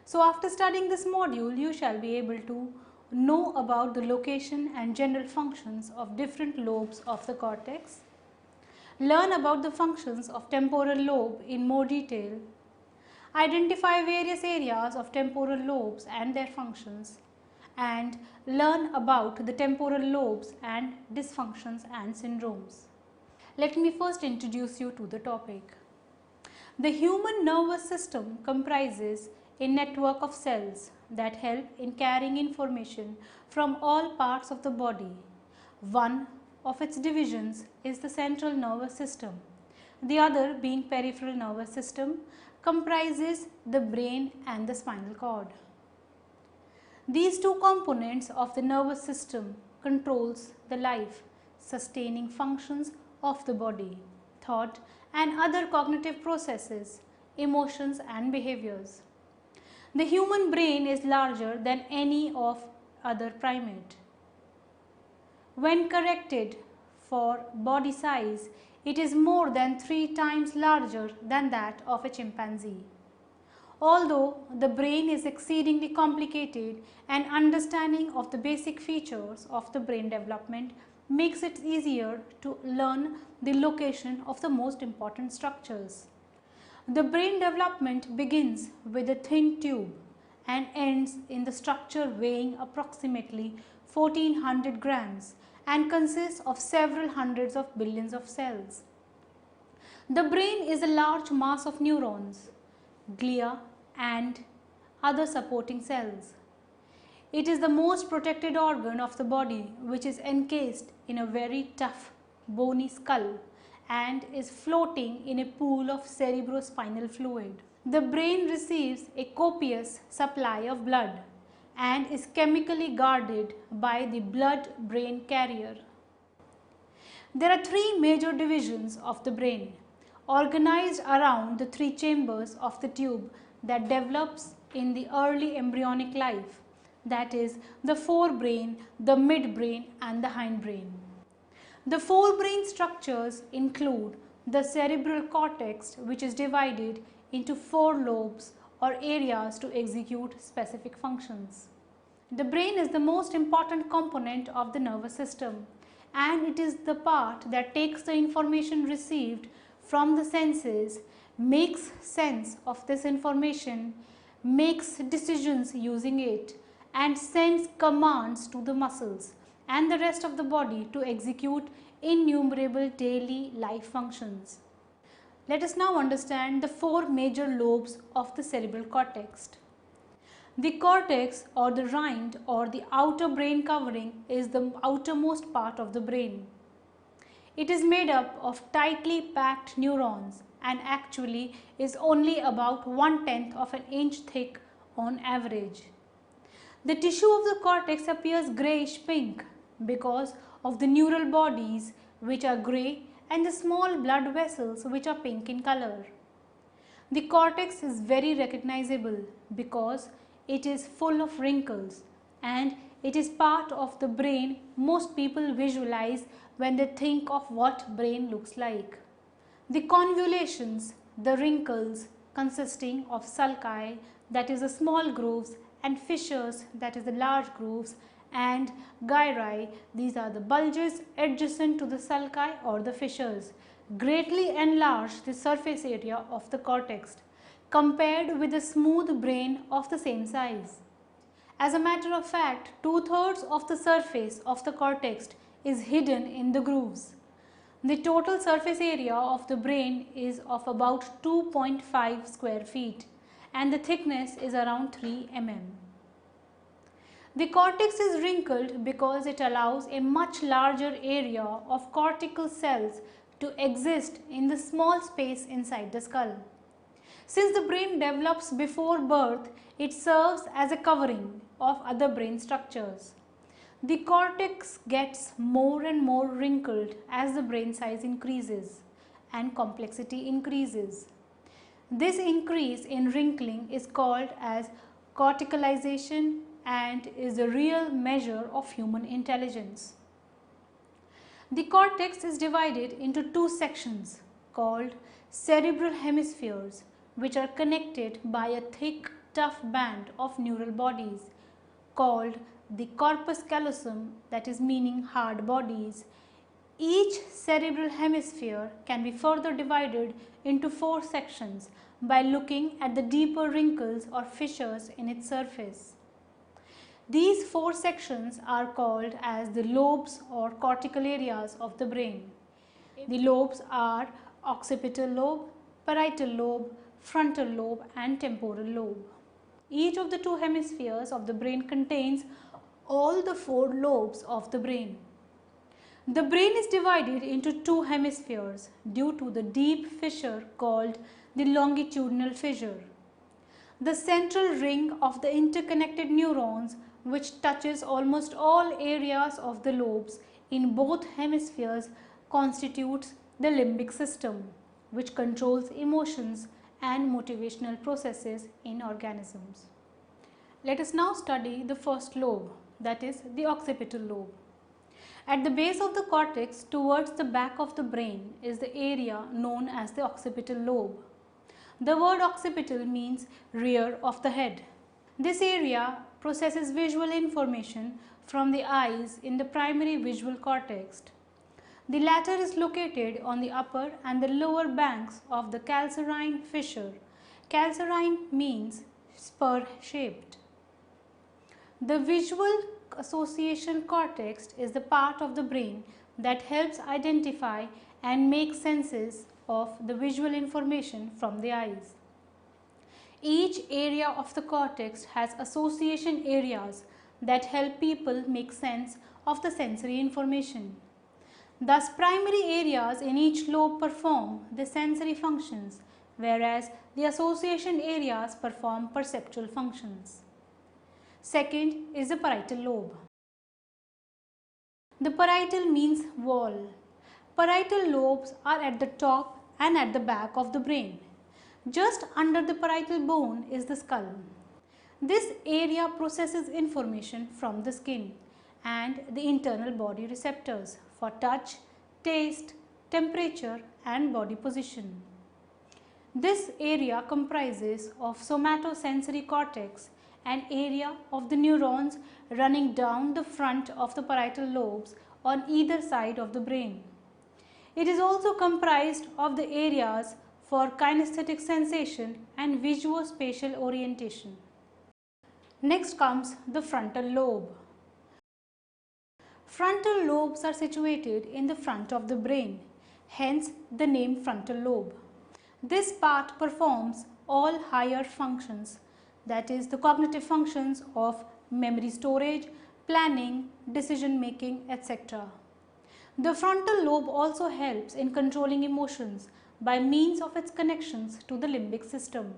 So after studying this module, you shall be able to know about the location and general functions of different lobes of the cortex, learn about the functions of temporal lobe in more detail, identify various areas of temporal lobes and their functions, and learn about the temporal lobes and dysfunctions and syndromes. Let me first introduce you to the topic. The human nervous system comprises a network of cells that help in carrying information from all parts of the body. One of its divisions is the central nervous system. The other, being peripheral nervous system, comprises the brain and the spinal cord. These two components of the nervous system controls the life sustaining functions of the body, thought and other cognitive processes, emotions and behaviors. The human brain is larger than any of other primate. When corrected for body size, it is more than 3 times larger than that of a chimpanzee. Although the brain is exceedingly complicated, an understanding of the basic features of the brain development makes it easier to learn the location of the most important structures. The brain development begins with a thin tube and ends in the structure weighing approximately 1400 grams and consists of several hundreds of billions of cells. The brain is a large mass of neurons, glia and other supporting cells. It is the most protected organ of the body, which is encased in a very tough bony skull and is floating in a pool of cerebrospinal fluid. The brain receives a copious supply of blood and is chemically guarded by the blood-brain carrier. There are 3 major divisions of the brain, organized around the 3 chambers of the tube that develops in the early embryonic life, that is the forebrain, the midbrain and the hindbrain. The forebrain structures include the cerebral cortex, which is divided into 4 lobes or areas to execute specific functions. The brain is the most important component of the nervous system, and it is the part that takes the information received from the senses, makes sense of this information, makes decisions using it, and sends commands to the muscles and the rest of the body to execute innumerable daily life functions. Let us now understand the 4 major lobes of the cerebral cortex. The cortex or the rind or the outer brain covering is the outermost part of the brain. It is made up of tightly packed neurons and actually is only about 1/10 of an inch thick on average. The tissue of the cortex appears greyish pink because of the neural bodies, which are grey, and the small blood vessels, which are pink in color. The cortex is very recognizable because it is full of wrinkles and it is part of the brain most people visualize when they think of what brain looks like. The convolutions, the wrinkles consisting of sulci, that is the small grooves, and fissures, that is the large grooves, and gyri, these are the bulges adjacent to the sulci or the fissures, greatly enlarge the surface area of the cortex compared with the smooth brain of the same size. As a matter of fact, 2/3 of the surface of the cortex is hidden in the grooves. The total surface area of the brain is of about 2.5 square feet and the thickness is around 3 mm. The cortex is wrinkled because it allows a much larger area of cortical cells to exist in the small space inside the skull. Since the brain develops before birth, it serves as a covering of other brain structures. The cortex gets more and more wrinkled as the brain size increases and complexity increases. This increase in wrinkling is called as corticalization and is a real measure of human intelligence. The cortex is divided into 2 sections called cerebral hemispheres, which are connected by a thick tough band of neural bodies called the corpus callosum, that is meaning hard bodies. Each cerebral hemisphere can be further divided into 4 sections by looking at the deeper wrinkles or fissures in its surface. These 4 sections are called as the lobes or cortical areas of the brain. The lobes are occipital lobe, parietal lobe, frontal lobe and temporal lobe. Each of the 2 hemispheres of the brain contains all the 4 lobes of the brain. The brain is divided into 2 hemispheres due to the deep fissure called the longitudinal fissure. The central ring of the interconnected neurons, which touches almost all areas of the lobes in both hemispheres, constitutes the limbic system, which controls emotions and motivational processes in organisms. Let us now study the first lobe, that is the occipital lobe. At the base of the cortex towards the back of the brain is the area known as the occipital lobe. The word occipital means rear of the head. This area processes visual information from the eyes in the primary visual cortex. The latter is located on the upper and the lower banks of the calcarine fissure. Calcarine means spur shaped. The visual association cortex is the part of the brain that helps identify and make senses of the visual information from the eyes. Each area of the cortex has association areas that help people make sense of the sensory information. Thus, primary areas in each lobe perform the sensory functions, whereas the association areas perform perceptual functions. Second is the parietal lobe. The parietal means wall. Parietal lobes are at the top and at the back of the brain. Just under the parietal bone is the skull. This area processes information from the skin and the internal body receptors for touch, taste, temperature and body position. This area comprises of somatosensory cortex, an area of the neurons running down the front of the parietal lobes on either side of the brain. It is also comprised of the areas for kinesthetic sensation and visuospatial orientation. Next comes the frontal lobe. Frontal lobes are situated in the front of the brain, hence the name frontal lobe. This part performs all higher functions, that is the cognitive functions of memory storage, planning, decision making, etc. The frontal lobe also helps in controlling emotions by means of its connections to the limbic system.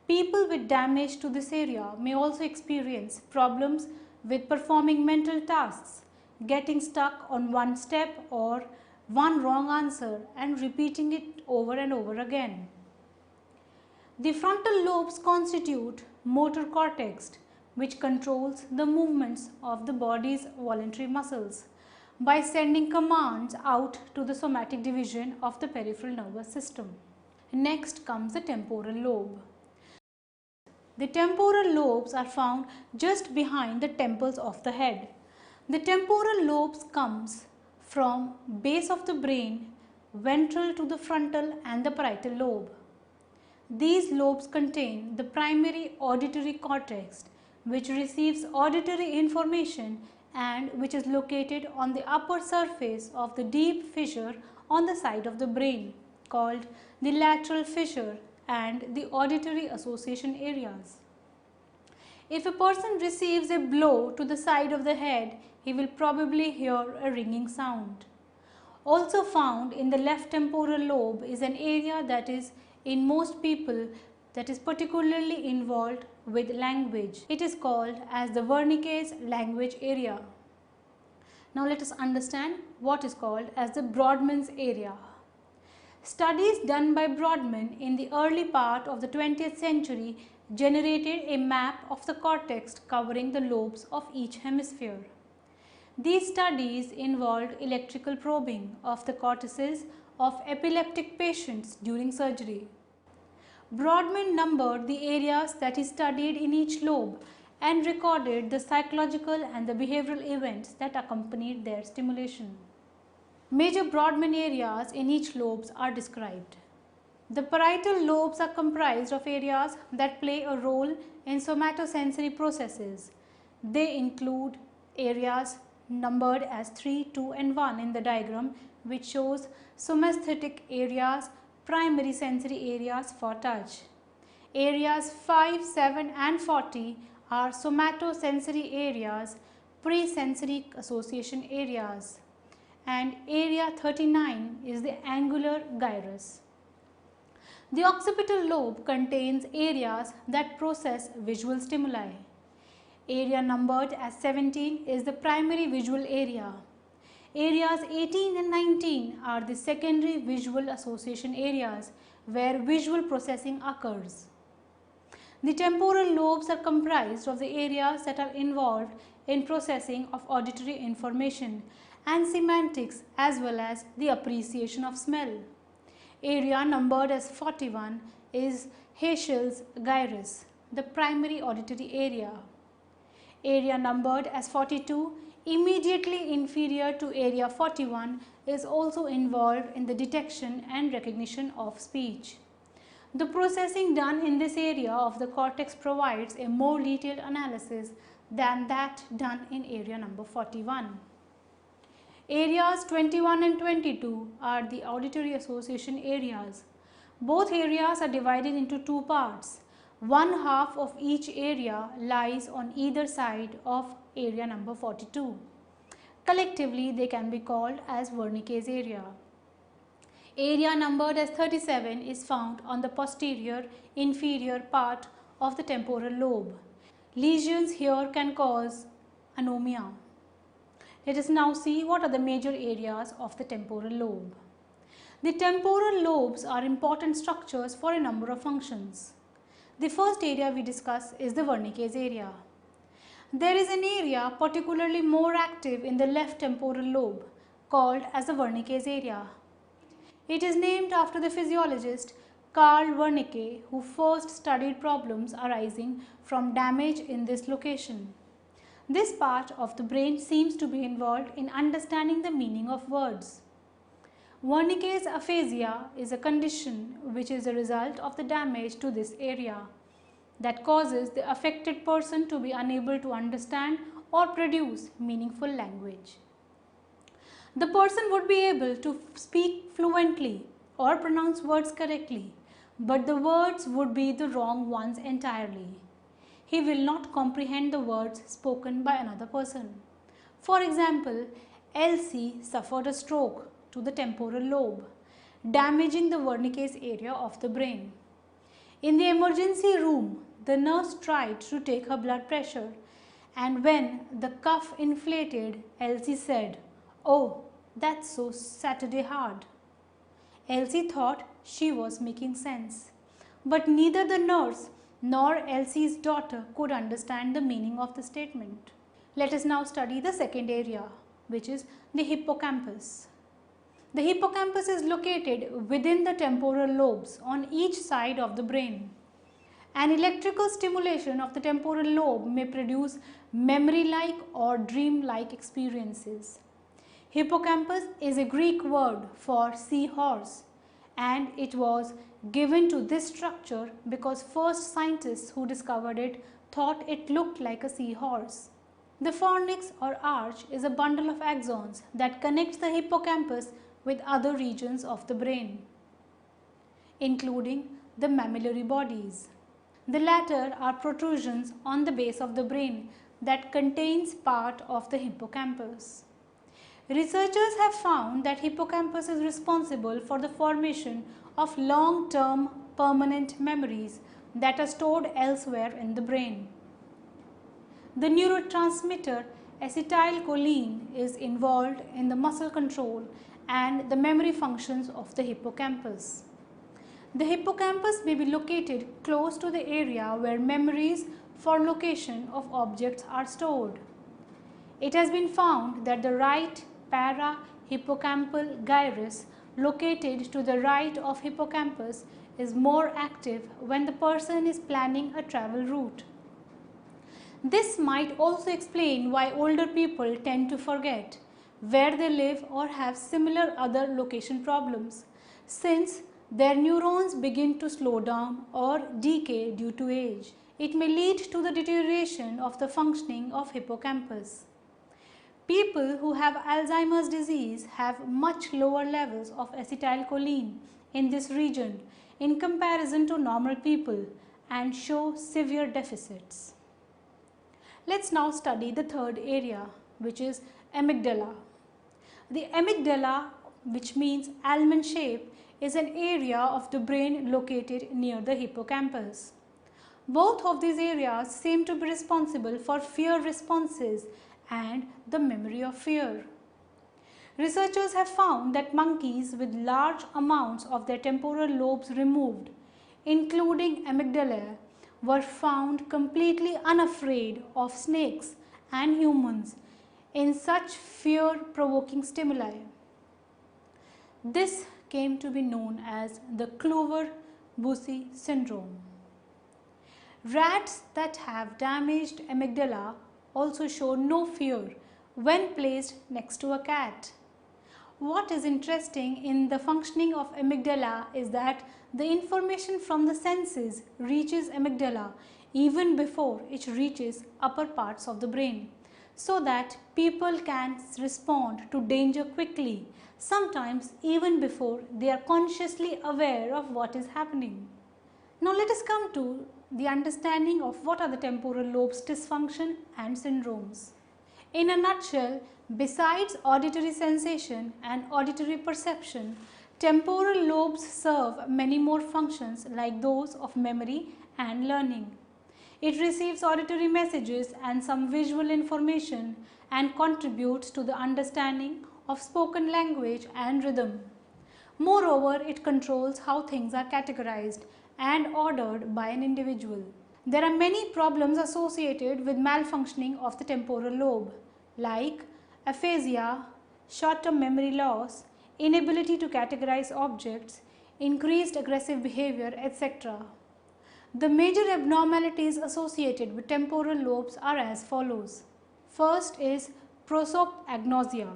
People with damage to this area may also experience problems with performing mental tasks, getting stuck on one step or one wrong answer and repeating it over and over again. The frontal lobes constitute motor cortex, which controls the movements of the body's voluntary muscles by sending commands out to the somatic division of the peripheral nervous system. Next comes the temporal lobe. The temporal lobes are found just behind the temples of the head. The temporal lobes comes from base of the brain, ventral to the frontal and the parietal lobe. These lobes contain the primary auditory cortex, which receives auditory information and which is located on the upper surface of the deep fissure on the side of the brain called the lateral fissure and the auditory association areas. If a person receives a blow to the side of the head, he will probably hear a ringing sound. Also found in the left temporal lobe is an area that is in most people that is particularly involved with language. It is called as the Wernicke's language area. Now let us understand what is called as the Brodmann's area. Studies done by Brodmann in the early part of the 20th century generated a map of the cortex covering the lobes of each hemisphere. These studies involved electrical probing of the cortices of epileptic patients during surgery. Brodmann numbered the areas that he studied in each lobe and recorded the psychological and the behavioral events that accompanied their stimulation. Major Brodmann areas in each lobes are described. The parietal lobes are comprised of areas that play a role in somatosensory processes. They include areas numbered as 3, 2 and 1 in the diagram, which shows somesthetic areas, primary sensory areas for touch. Areas 5, 7 and 40 are somatosensory areas, presensory association areas, and area 39 is the angular gyrus. The occipital lobe contains areas that process visual stimuli. Area numbered as 17 is the primary visual area. Areas 18 and 19 are the secondary visual association areas where visual processing occurs. The temporal lobes are comprised of the areas that are involved in processing of auditory information and semantics as well as the appreciation of smell. Area numbered as 41 is Heschel's gyrus, the primary auditory area. Area numbered as 42, immediately inferior to area 41, is also involved in the detection and recognition of speech. The processing done in this area of the cortex provides a more detailed analysis than that done in area number 41. Areas 21 and 22 are the auditory association areas. Both areas are divided into two parts. One half of each area lies on either side of area number 42. Collectively, they can be called as Wernicke's area. Area numbered as 37 is found on the posterior inferior part of the temporal lobe. Lesions here can cause anomia. Let us now see what are the major areas of the temporal lobe. The temporal lobes are important structures for a number of functions. The first area we discuss is the Wernicke's area. There is an area particularly more active in the left temporal lobe called as the Wernicke's area. It is named after the physiologist Carl Wernicke, who first studied problems arising from damage in this location. This part of the brain seems to be involved in understanding the meaning of words. Wernicke's aphasia is a condition which is a result of the damage to this area that causes the affected person to be unable to understand or produce meaningful language. The person would be able to speak fluently or pronounce words correctly, but the words would be the wrong ones entirely. He will not comprehend the words spoken by another person. For example, Elsie suffered a stroke to the temporal lobe, damaging the Wernicke's area of the brain. In the emergency room, the nurse tried to take her blood pressure, and when the cuff inflated, Elsie said, "Oh, that's so Saturday hard." Elsie thought she was making sense, but neither the nurse nor Elsie's daughter could understand the meaning of the statement. Let us now study the second area, which is the hippocampus. The hippocampus is located within the temporal lobes on each side of the brain. An electrical stimulation of the temporal lobe may produce memory-like or dream-like experiences. Hippocampus is a Greek word for seahorse, and it was given to this structure because first scientists who discovered it thought it looked like a seahorse. The fornix or arch is a bundle of axons that connects the hippocampus with other regions of the brain, including the mammillary bodies. The latter are protrusions on the base of the brain that contains part of the hippocampus. Researchers have found that hippocampus is responsible for the formation of long-term permanent memories that are stored elsewhere in the brain. The neurotransmitter acetylcholine is involved in the muscle control and the memory functions of the hippocampus. The hippocampus may be located close to the area where memories for location of objects are stored. It has been found that the right para-hippocampal gyrus located to the right of hippocampus is more active when the person is planning a travel route. This might also explain why older people tend to forget where they live or have similar other location problems, since their neurons begin to slow down or decay due to age. It may lead to the deterioration of the functioning of hippocampus. People who have Alzheimer's disease have much lower levels of acetylcholine in this region in comparison to normal people and show severe deficits. Let's now study the third area, which is amygdala. The amygdala, which means almond shape, is an area of the brain located near the hippocampus. Both of these areas seem to be responsible for fear responses and the memory of fear. Researchers have found that monkeys with large amounts of their temporal lobes removed, including amygdala, were found completely unafraid of snakes and humans in such fear-provoking stimuli. This came to be known as the Clover-Bussy syndrome. Rats that have damaged amygdala also show no fear when placed next to a cat. What is interesting in the functioning of amygdala is that the information from the senses reaches amygdala even before it reaches upper parts of the brain, so that people can respond to danger quickly, sometimes even before they are consciously aware of what is happening. Now let us come to the understanding of what are the temporal lobes dysfunction and syndromes. In a nutshell, besides auditory sensation and auditory perception, temporal lobes serve many more functions like those of memory and learning. It receives auditory messages and some visual information and contributes to the understanding of spoken language and rhythm. Moreover, it controls how things are categorized and ordered by an individual. There are many problems associated with malfunctioning of the temporal lobe, like aphasia, short-term memory loss, inability to categorize objects, increased aggressive behavior, etc. The major abnormalities associated with temporal lobes are as follows. First is prosopagnosia.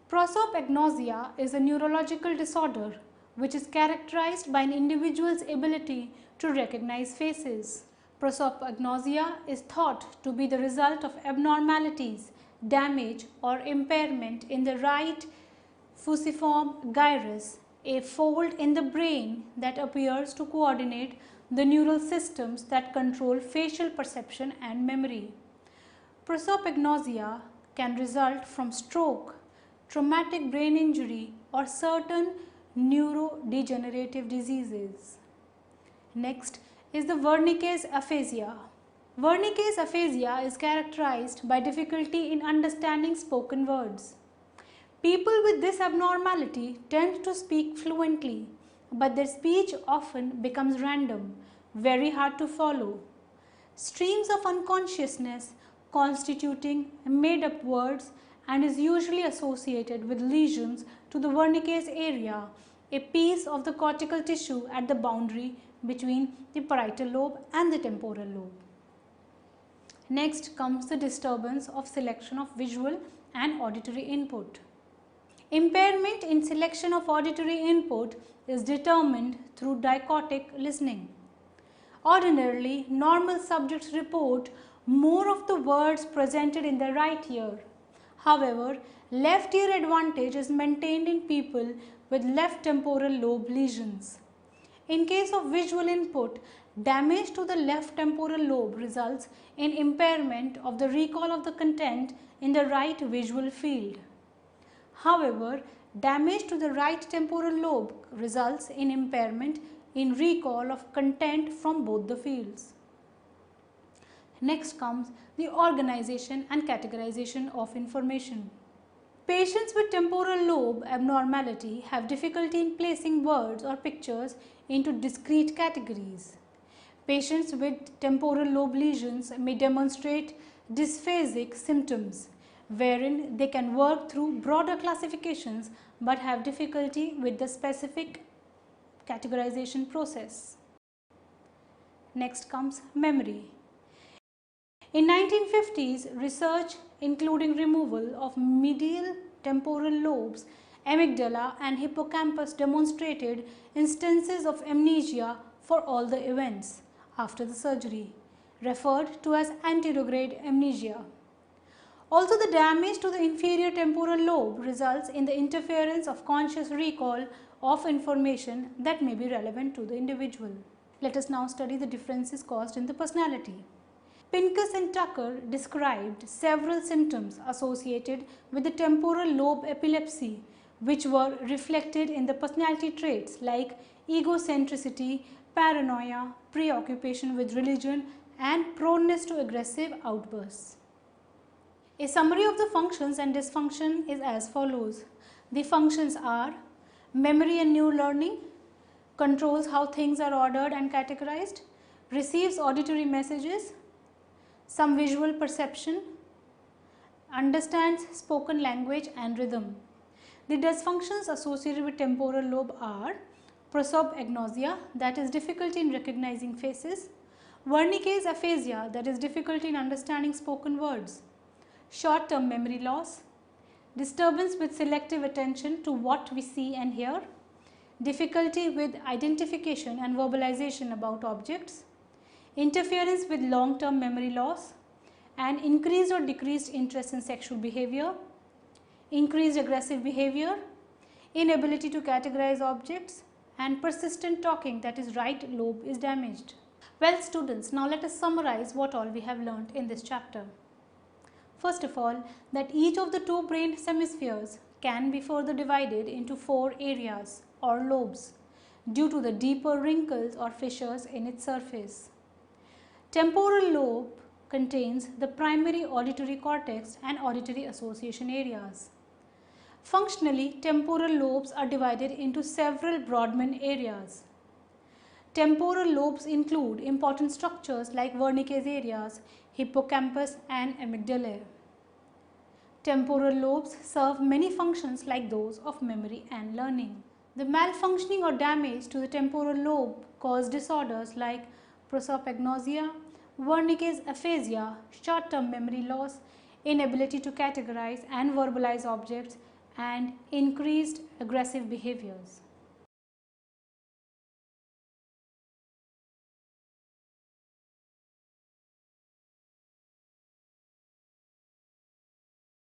Prosopagnosia is a neurological disorder which is characterized by an individual's ability to recognize faces. Prosopagnosia is thought to be the result of abnormalities, damage or impairment in the right fusiform gyrus, a fold in the brain that appears to coordinate the neural systems that control facial perception and memory. Prosopagnosia can result from stroke, traumatic brain injury or certain neurodegenerative diseases. Next is the Wernicke's aphasia. Wernicke's aphasia is characterized by difficulty in understanding spoken words. People with this abnormality tend to speak fluently, but their speech often becomes random, very hard to follow. Streams of unconsciousness constituting made-up words and is usually associated with lesions to the Wernicke's area, a piece of the cortical tissue at the boundary between the parietal lobe and the temporal lobe. Next comes the disturbance of selection of visual and auditory input. Impairment in selection of auditory input is determined through dichotic listening. Ordinarily, normal subjects report more of the words presented in the right ear. However, left ear advantage is maintained in people with left temporal lobe lesions. In case of visual input, damage to the left temporal lobe results in impairment of the recall of the content in the right visual field. However, damage to the right temporal lobe results in impairment in recall of content from both the fields. Next comes the organization and categorization of information. Patients with temporal lobe abnormality have difficulty in placing words or pictures into discrete categories. Patients with temporal lobe lesions may demonstrate dysphasic symptoms, wherein they can work through broader classifications but have difficulty with the specific categorization process. Next comes memory. In 1950s, research including removal of medial temporal lobes, amygdala and hippocampus demonstrated instances of amnesia for all the events after the surgery, referred to as anterograde amnesia. Also, the damage to the inferior temporal lobe results in the interference of conscious recall of information that may be relevant to the individual. Let us now study the differences caused in the personality. Pincus and Tucker described several symptoms associated with the temporal lobe epilepsy, which were reflected in the personality traits like egocentricity, paranoia, preoccupation with religion, and proneness to aggressive outbursts. A summary of the functions and dysfunction is as follows. The functions are: memory and new learning, controls how things are ordered and categorized, receives auditory messages, some visual perception, understands spoken language and rhythm. The dysfunctions associated with temporal lobe are prosopagnosia, that is difficulty in recognizing faces, Wernicke's aphasia, that is difficulty in understanding spoken words, short-term memory loss, disturbance with selective attention to what we see and hear, difficulty with identification and verbalization about objects, interference with long-term memory loss, and increased or decreased interest in sexual behavior, increased aggressive behavior, inability to categorize objects, and persistent talking, that is right lobe is damaged. Well students, now let us summarize what all we have learnt in this chapter. First of all, that each of the two brain hemispheres can be further divided into 4 areas or lobes due to the deeper wrinkles or fissures in its surface. Temporal lobe contains the primary auditory cortex and auditory association areas. Functionally, temporal lobes are divided into several Brodmann areas. Temporal lobes include important structures like Wernicke's areas, hippocampus and amygdala. Temporal lobes serve many functions like those of memory and learning. The malfunctioning or damage to the temporal lobe cause disorders like prosopagnosia, Wernicke's aphasia, short-term memory loss, inability to categorize and verbalize objects, and increased aggressive behaviors.